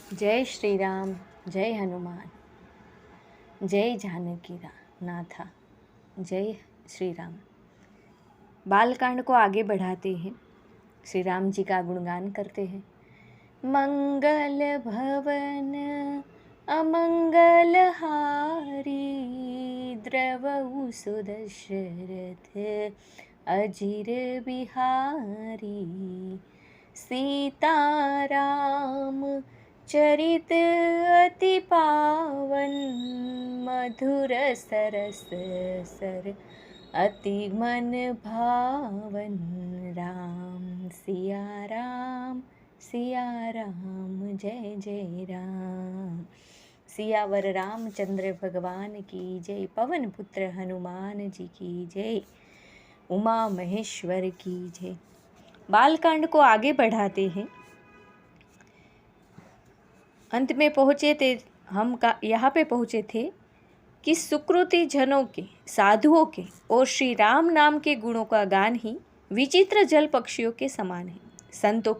जय श्री राम, जय हनुमान, जय जानकी नाथा, जय श्री राम। बालकांड को आगे बढ़ाते हैं, श्री राम जी का गुणगान करते हैं। मंगल भवन अमंगल हारी, द्रवहु सुदशरथ अजिर बिहारी। सीताराम चरित अति पावन, मधुर सरस सर अति मन भावन। राम सिया राम जय जय राम। सियावर रामचंद्र भगवान की जय, पवन पुत्र हनुमान जी की जय, उमा महेश्वर की जय। बालकांड को आगे बढ़ाते हैं। अंत में पहुँचे थे हम यहाँ पे पहुँचे थे कि सुकृति जनों के, साधुओं के और श्री राम नाम के गुणों का गान ही विचित्र जल पक्षियों के समान है। संतों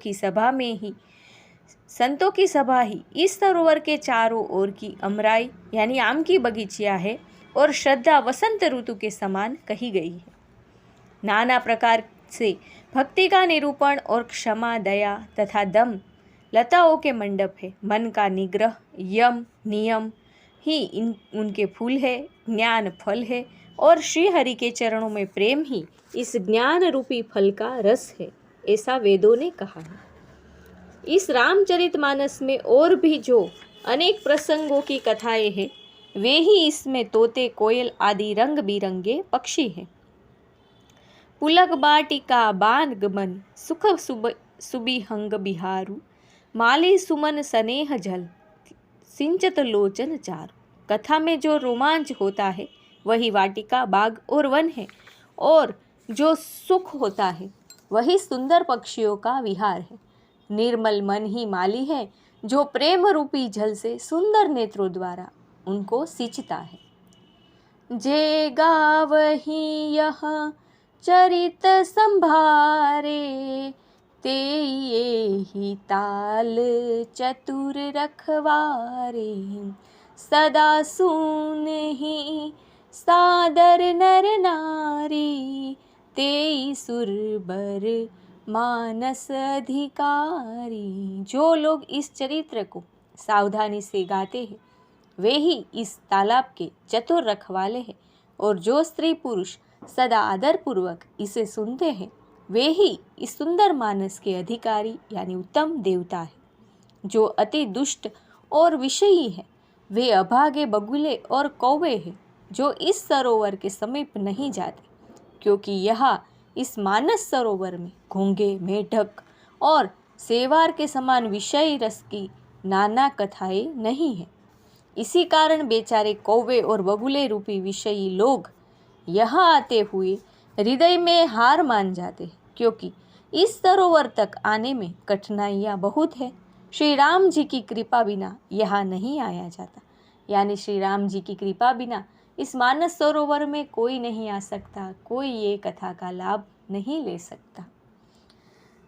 की सभा ही इस सरोवर के चारों ओर की अमराई यानी आम की बगीचिया है और श्रद्धा वसंत ऋतु के समान कही गई है। नाना प्रकार से भक्ति का निरूपण और क्षमा, दया तथा दम लताओं के मंडप है। मन का निग्रह, यम नियम ही उनके फूल है, ज्ञान फल है और श्री हरि के चरणों में प्रेम ही इस ज्ञान रूपी फल का रस है, ऐसा वेदों ने कहा है। इस रामचरितमानस में और भी जो अनेक प्रसंगों की कथाएं हैं, वे ही इसमें तोते, कोयल आदि रंग बिरंगे पक्षी हैं। पुलक बाटिका बान गमन, सुख सुबिहंग बिहारू, माली सुमन स्नेह जल, सिंचत लोचन चारु। कथा में जो रोमांच होता है वही वाटिका, बाग और वन है, और जो सुख होता है वही सुंदर पक्षियों का विहार है। निर्मल मन ही माली है, जो प्रेम रूपी जल से सुंदर नेत्रों द्वारा उनको सिंचता है। जे गावही यह चरित संभारे, ते ही ताल चतुर रखवारे। सदा सुनहि सादर नर नारी, ते सुरबर मानस अधिकारी। जो लोग इस चरित्र को सावधानी से गाते हैं वे ही इस तालाब के चतुर रखवाले हैं, और जो स्त्री पुरुष सदा आदर पूर्वक इसे सुनते हैं वे ही इस सुंदर मानस के अधिकारी यानी उत्तम देवता है। जो अति दुष्ट और विषयी है वे अभागे बगुले और कौवे हैं, जो इस सरोवर के समीप नहीं जाते, क्योंकि यहाँ इस मानस सरोवर में घोंगे, मेढक और सेवार के समान विषयी रस की नाना कथाएं नहीं है। इसी कारण बेचारे कौवे और बगुले रूपी विषयी लोग यहाँ आते हुए हृदय में हार मान जाते हैं, क्योंकि इस सरोवर तक आने में कठिनाइयाँ बहुत है। श्री राम जी की कृपा बिना यहाँ नहीं आया जाता, यानी श्री राम जी की कृपा बिना इस मानस सरोवर में कोई नहीं आ सकता, कोई ये कथा का लाभ नहीं ले सकता।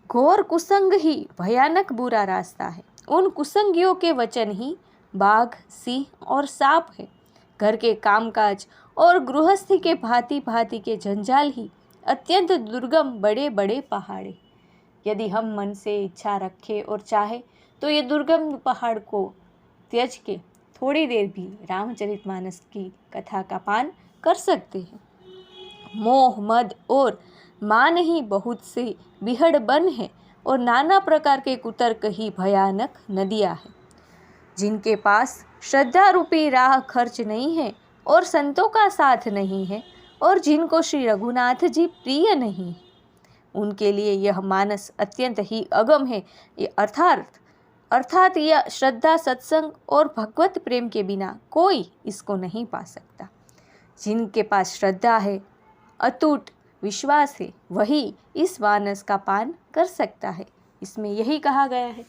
घोर कुसंग ही भयानक बुरा रास्ता है। उन कुसंगियों के वचन ही बाघ, सिंह और सांप है। घर के कामकाज और गृहस्थी के भांति भांति के जंजाल ही अत्यंत दुर्गम बड़े बड़े पहाड़े। यदि हम मन से इच्छा रखें और चाहे तो ये दुर्गम पहाड़ को त्यज के थोड़ी देर भी रामचरितमानस की कथा का पान कर सकते हैं। मोह, मद और मान ही बहुत से बिहड़ बन है और नाना प्रकार के कुतर्क ही भयानक नदियाँ हैं। जिनके पास श्रद्धा रूपी राह खर्च नहीं है और संतों का साथ नहीं है और जिनको श्री रघुनाथ जी प्रिय नहीं, उनके लिए यह मानस अत्यंत ही अगम है। ये अर्थात यह श्रद्धा, सत्संग और भगवत प्रेम के बिना कोई इसको नहीं पा सकता। जिनके पास श्रद्धा है, अटूट विश्वास है, वही इस मानस का पान कर सकता है। इसमें यही कहा गया है,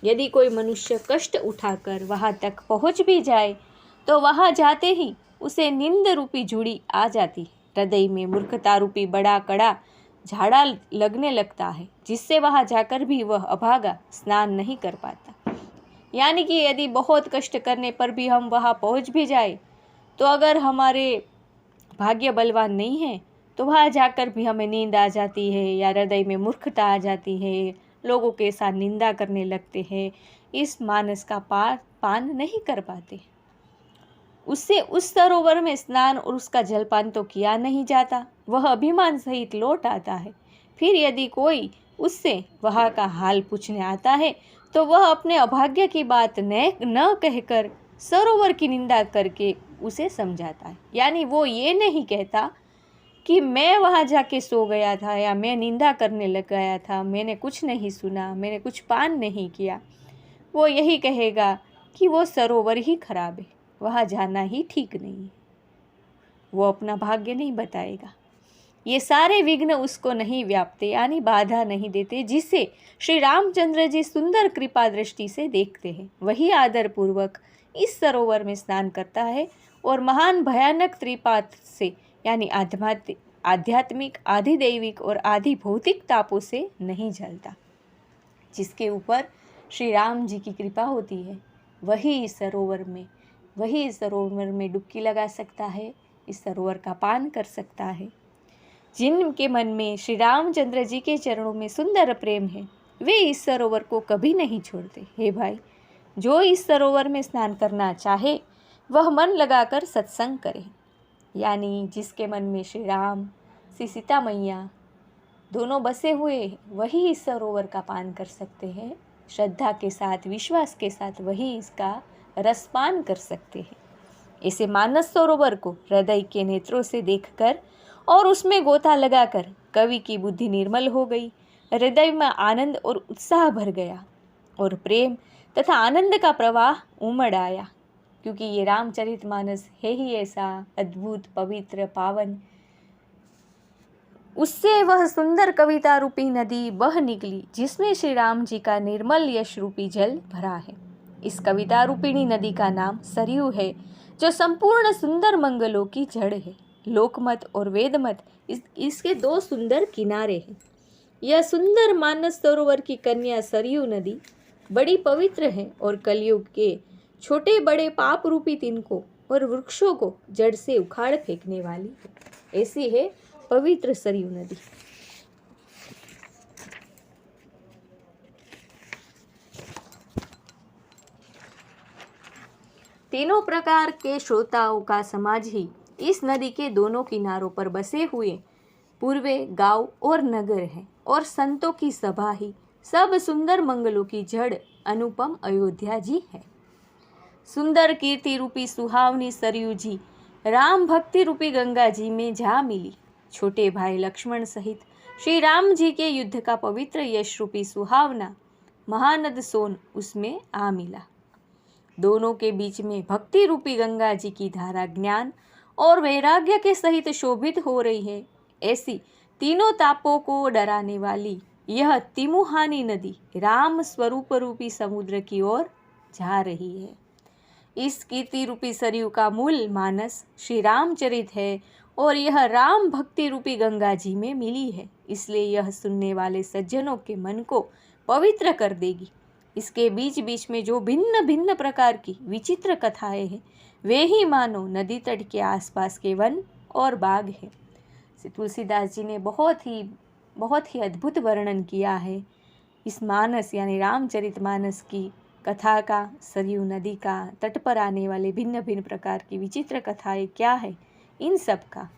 यदि कोई मनुष्य कष्ट उठाकर वहाँ तक पहुँच भी जाए तो वहाँ जाते ही उसे निंद रूपी जुड़ी आ जाती है। हृदय में मूर्खता रूपी बड़ा कड़ा झाड़ा लगने लगता है, जिससे वहाँ जाकर भी वह अभागा स्नान नहीं कर पाता। यानी कि यदि बहुत कष्ट करने पर भी हम वहाँ पहुँच भी जाए, तो अगर हमारे भाग्य बलवान नहीं है तो वहाँ जाकर भी हमें नींद आ जाती है या हृदय में मूर्खता आ जाती है, लोगों के साथ निंदा करने लगते हैं, इस मानस का पान नहीं कर पाते। उससे उस सरोवर में स्नान और उसका जलपान तो किया नहीं जाता, वह अभिमान सहित लौट आता है। फिर यदि कोई उससे वहाँ का हाल पूछने आता है तो वह अपने अभाग्य की बात न कहकर सरोवर की निंदा करके उसे समझाता है। यानी वो ये नहीं कहता कि मैं वहाँ जाके सो गया था या मैं निंदा करने लग गया था, मैंने कुछ नहीं सुना, मैंने कुछ पान नहीं किया। वो यही कहेगा कि वो सरोवर ही खराब है, वहाँ जाना ही ठीक नहीं है। वो अपना भाग्य नहीं बताएगा। ये सारे विघ्न उसको नहीं व्यापते, यानी बाधा नहीं देते, जिसे श्री रामचंद्र जी सुंदर कृपा दृष्टि से देखते हैं। वही आदर पूर्वक इस सरोवर में स्नान करता है और महान भयानक त्रिपात से यानी आध्यात्मिक, आधिदैविक और आधि भौतिक तापों से नहीं जलता। जिसके ऊपर श्री राम जी की कृपा होती है वही इस सरोवर में डुबकी लगा सकता है, इस सरोवर का पान कर सकता है। जिनके मन में श्री रामचंद्र जी के चरणों में सुंदर प्रेम है, वे इस सरोवर को कभी नहीं छोड़ते। हे भाई, जो इस सरोवर में स्नान करना चाहे वह मन लगाकर सत्संग करे। यानी जिसके मन में श्री राम, श्री सीता मैया दोनों बसे हुए वही इस सरोवर का पान कर सकते हैं। श्रद्धा के साथ, विश्वास के साथ वही इसका रसपान कर सकते हैं। ऐसे मानस सरोवर को हृदय के नेत्रों से देखकर और उसमें गोता लगाकर कवि की बुद्धि निर्मल हो गई, हृदय में आनंद और उत्साह भर गया और प्रेम तथा आनंद का प्रवाह उमड़ आया। क्योंकि ये रामचरितमानस है ही ऐसा अद्भुत, पवित्र, पावन। उससे वह सुंदर कविता रूपी नदी बह निकली जिसमें श्री राम जी का निर्मल यश रूपी जल भरा है। इस कविता रूपिणी नदी का नाम सरयू है, जो संपूर्ण सुंदर मंगलों की जड़ है। लोकमत और वेदमत इसके दो सुंदर किनारे हैं। यह सुंदर मानस सरोवर की कन्या सरयू नदी बड़ी पवित्र है और कलयुग के छोटे बड़े पाप रूपी तिनकों और वृक्षों को जड़ से उखाड़ फेंकने वाली है। ऐसी है पवित्र सरयू नदी। तीनों प्रकार के श्रोताओं का समाज ही इस नदी के दोनों किनारों पर बसे हुए पूर्वे गांव और नगर है और संतों की सभा ही सब सुंदर मंगलों की जड़ अनुपम अयोध्या जी है। सुंदर कीर्ति रूपी सुहावनी सरयू जी राम भक्ति रूपी गंगा जी में जा मिली। छोटे भाई लक्ष्मण सहित श्री राम जी के युद्ध का पवित्र यश रूपी सुहावना महानद सोन उसमें आ मिला। दोनों के बीच में भक्ति रूपी गंगा जी की धारा ज्ञान और वैराग्य के सहित शोभित हो रही है। ऐसी तीनों तापों को डराने वाली यह तिमुहानी नदी राम स्वरूप रूपी समुद्र की ओर जा रही है। इस कीर्ति रूपी सरयू का मूल मानस श्री रामचरित है और यह राम भक्ति रूपी गंगा जी में मिली है, इसलिए यह सुनने वाले सज्जनों के मन को पवित्र कर देगी। इसके बीच बीच में जो भिन्न भिन्न प्रकार की विचित्र कथाएं हैं, वे ही मानो नदी तट के आसपास के वन और बाग है। तुलसीदास जी ने बहुत ही अद्भुत वर्णन किया है इस मानस यानी रामचरितमानस की कथा का, सरयू नदी का, तट पर आने वाले भिन्न भिन्न प्रकार की विचित्र कथाएं क्या है, इन सब का।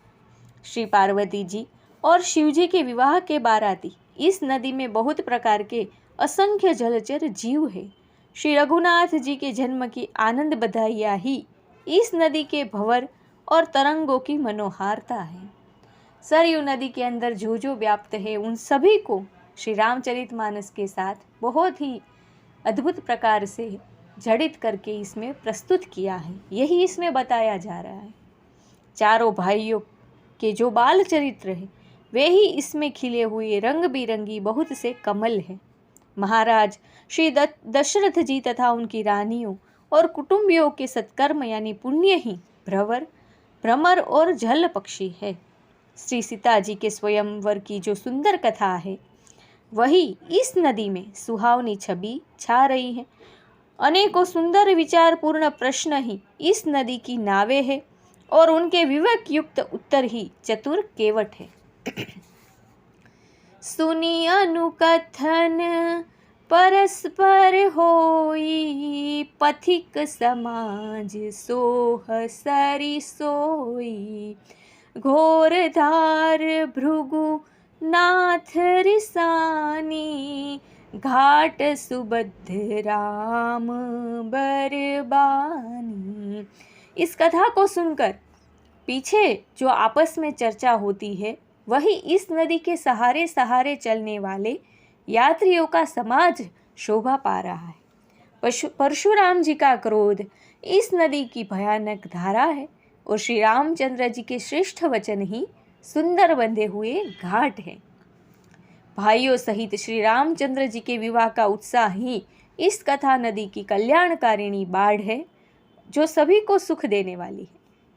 श्री पार्वती जी और शिव जी के विवाह के बाराती इस नदी में बहुत प्रकार के असंख्य जलचर जीव है। श्री रघुनाथ जी के जन्म की आनंद बधाइयाँ ही इस नदी के भंवर और तरंगों की मनोहारता है। सरयू नदी के अंदर जो जो व्याप्त है उन सभी को श्री रामचरितमानस के साथ बहुत ही अद्भुत प्रकार से जड़ित करके इसमें प्रस्तुत किया है। यही इसमें बताया जा रहा है। चारों भाइयों के जो बाल चरित्र है वे ही इसमें खिले हुए रंग बिरंगी बहुत से कमल हैं। महाराज श्री दशरथ जी तथा उनकी रानियों और कुटुंबियों के सत्कर्म यानी पुण्य ही भ्रमर और जल पक्षी है। श्री सीता जी के स्वयंवर की जो सुंदर कथा है वही इस नदी में सुहावनी छवि छा रही है अनेकों सुंदर विचारपूर्ण प्रश्न ही इस नदी की नावें हैं और उनके विवेक युक्त उत्तर ही चतुर केवट है। सुनी अनुकथन परस्पर होई, पथिक समाज सोह सरि सोई। घोर धार भृगु नाथ रिसानी, घाट सुबद्ध राम बरबानी। इस कथा को सुनकर पीछे जो आपस में चर्चा होती है वही इस नदी के सहारे सहारे चलने वाले यात्रियों का समाज शोभा पा रहा है। परशुराम जी का क्रोध इस नदी की भयानक धारा है और श्री रामचंद्र जी के श्रेष्ठ वचन ही सुंदर बंधे हुए घाट है। भाइयों सहित श्री रामचंद्र जी के विवाह का उत्साह ही इस कथा नदी की कल्याणकारिणी बाढ़ है जो सभी को सुख देने वाली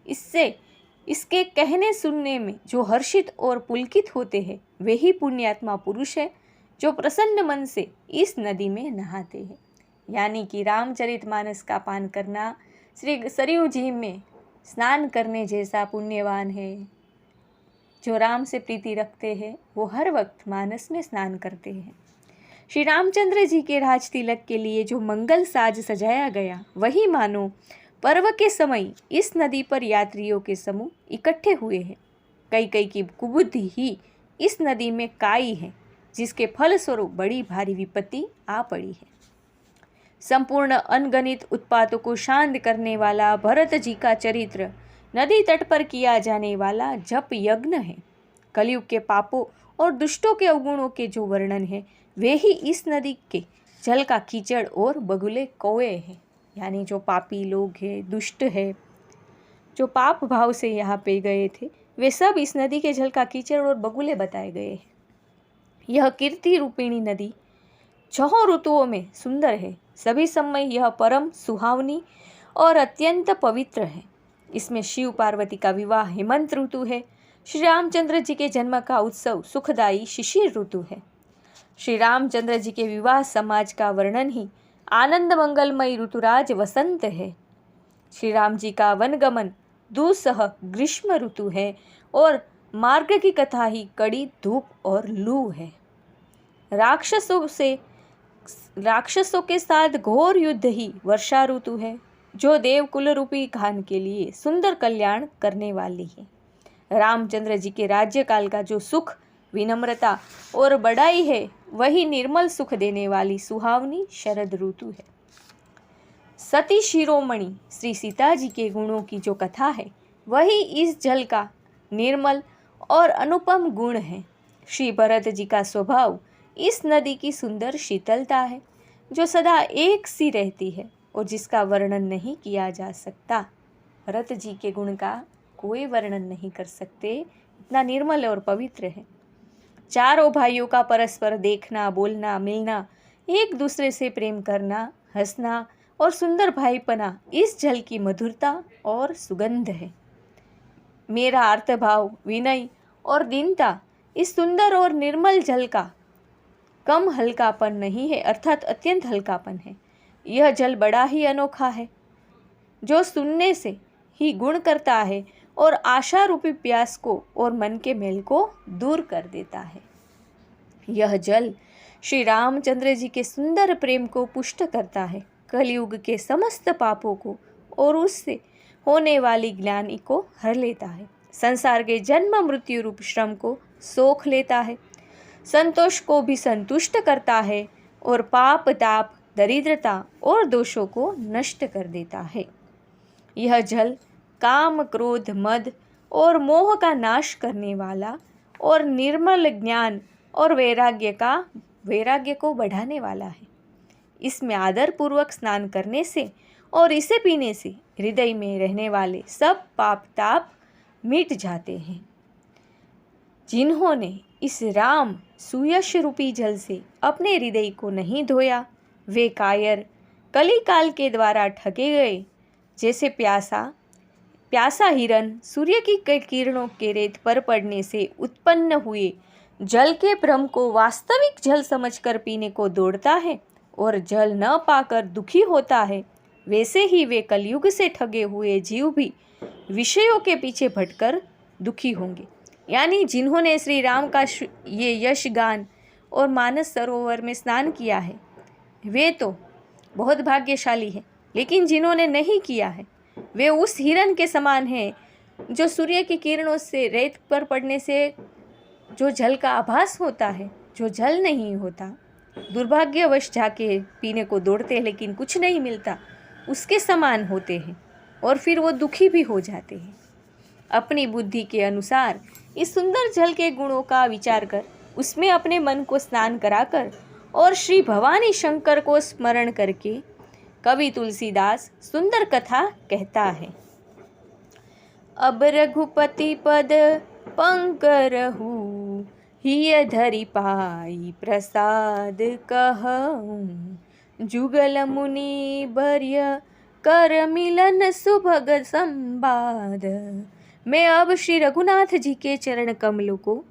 है। इसके कहने सुनने में जो हर्षित और पुलकित होते हैं वे ही पुण्यात्मा पुरुष है जो प्रसन्न मन से इस नदी में नहाते हैं। यानी कि रामचरितमानस का पान करना श्री सरयू झील में स्नान करने जैसा पुण्यवान है। जो राम से प्रीति रखते हैं वो हर वक्त मानस में स्नान करते हैं। श्री रामचंद्र जी के राज तिलक के लिए जो मंगल साज सजाया गया वही मानो पर्व के समय इस नदी पर यात्रियों के समूह इकट्ठे हुए हैं। कई की कुबुद्धि ही इस नदी में काई है जिसके फलस्वरूप बड़ी भारी विपत्ति आ पड़ी है। संपूर्ण अनगणित उत्पातों को शांत करने वाला भरत जी का चरित्र नदी तट पर किया जाने वाला जप यज्ञ है। कलयुग के पापों और दुष्टों के अवगुणों के जो वर्णन है वे ही इस नदी के जल का कीचड़ और बगुले कौए हैं। यानी जो पापी लोग हैं, दुष्ट है, जो पाप भाव से यहाँ पे गए थे वे सब इस नदी के जल का कीचड़ और बगुले बताए गए हैं। यह कीर्ति रूपिणी नदी 6 ऋतुओं में सुंदर है। सभी समय यह परम सुहावनी और अत्यंत पवित्र है। इसमें शिव पार्वती का विवाह हेमंत ऋतु है। श्री रामचंद्र जी के जन्म का उत्सव सुखदायी शिशिर ऋतु है। श्री रामचंद्र जी के विवाह समाज का वर्णन ही आनंद मंगलमय ऋतुराज वसंत है। श्री राम जी का वनगमन दुस्सह ग्रीष्म ऋतु है और मार्ग की कथा ही कड़ी धूप और लू है। राक्षसों के साथ घोर युद्ध ही वर्षा ऋतु है जो देवकुल रूपी खान के लिए सुंदर कल्याण करने वाली है। रामचंद्र जी के राज्यकाल का जो सुख, विनम्रता और बड़ाई है वही निर्मल सुख देने वाली सुहावनी शरद ऋतु है। सती शिरोमणि श्री सीता जी के गुणों की जो कथा है वही इस जल का निर्मल और अनुपम गुण है। श्री भरत जी का स्वभाव इस नदी की सुंदर शीतलता है जो सदा एक सी रहती है और जिसका वर्णन नहीं किया जा सकता। भरत जी के गुण का कोई वर्णन नहीं कर सकते, इतना निर्मल और पवित्र है। चारों भाइयों का परस्पर देखना, बोलना, मिलना, एक दूसरे से प्रेम करना, हंसना और सुंदर भाईपना इस जल की मधुरता और सुगंध है। मेरा अर्थभाव, विनय और दीनता इस सुंदर और निर्मल जल का कम हल्कापन नहीं है, अर्थात अत्यंत हल्कापन है। यह जल बड़ा ही अनोखा है जो सुनने से ही गुण करता है और आशा रूपी प्यास को और मन के मेल को दूर कर देता है। यह जल श्री रामचंद्र जी के सुंदर प्रेम को पुष्ट करता है, कलयुग के समस्त पापों को और उससे होने वाली ग्लानि को हर लेता है, संसार के जन्म मृत्यु रूप श्रम को सोख लेता है, संतोष को भी संतुष्ट करता है और पाप, ताप, दरिद्रता और दोषों को नष्ट कर देता है। यह जल काम, क्रोध, मद और मोह का नाश करने वाला और निर्मल ज्ञान और वैराग्य को बढ़ाने वाला है। इसमें आदर पूर्वक स्नान करने से और इसे पीने से हृदय में रहने वाले सब पाप ताप मिट जाते हैं। जिन्होंने इस राम सुयश रूपी जल से अपने हृदय को नहीं धोया वे कायर कली काल के द्वारा ठगे गए। जैसे प्यासा हिरन सूर्य की किरणों के रेत पर पड़ने से उत्पन्न हुए जल के भ्रम को वास्तविक जल समझकर पीने को दौड़ता है और जल न पाकर दुखी होता है, वैसे ही वे कलयुग से ठगे हुए जीव भी विषयों के पीछे भटकर दुखी होंगे। यानी जिन्होंने श्री राम का ये यश गान और मानस सरोवर में स्नान किया है वे तो बहुत भाग्यशाली हैं, लेकिन जिन्होंने नहीं किया है वे उस हिरण के समान हैं जो सूर्य की किरणों से रेत पर पड़ने से जो जल का आभास होता है, जो जल नहीं होता, दुर्भाग्यवश जाके पीने को दौड़ते हैं लेकिन कुछ नहीं मिलता, उसके समान होते हैं और फिर वो दुखी भी हो जाते हैं। अपनी बुद्धि के अनुसार इस सुंदर जल के गुणों का विचार कर उसमें अपने मन को स्नान कराकर और श्री भवानी शंकर को स्मरण करके कवि तुलसीदास सुंदर कथा कहता है। अब रघुपति पद पंकरहु हिय धरि पाई प्रसाद कहूँ, जुगल मुनि बर्य कर मिलन सुभग संवाद। मैं अब श्री रघुनाथ जी के चरण कमलों को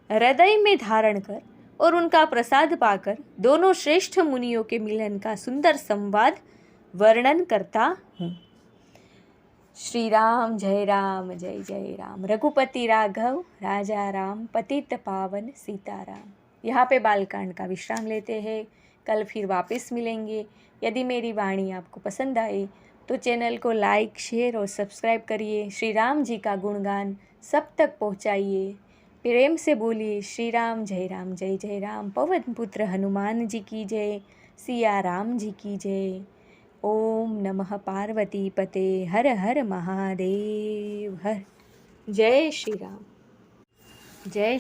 हृदय में धारण कर और उनका प्रसाद पाकर दोनों श्रेष्ठ मुनियों के मिलन का सुंदर संवाद वर्णन करता हूँ। श्री राम जय जय राम, रघुपति राघव राजा राम, पतित पावन सीताराम। यहाँ पे बालकांड का विश्राम लेते हैं, कल फिर वापस मिलेंगे। यदि मेरी वाणी आपको पसंद आए तो चैनल को लाइक, शेयर और सब्सक्राइब करिए। श्री राम जी का गुणगान सब तक पहुँचाइए, प्रेम से बोलिए श्री राम जय राम, पवन पुत्र हनुमान जी की जय, सिया राम जी की जय। ओम नमः पार्वती पते, हर हर महादेव हर। जय श्री राम, जय।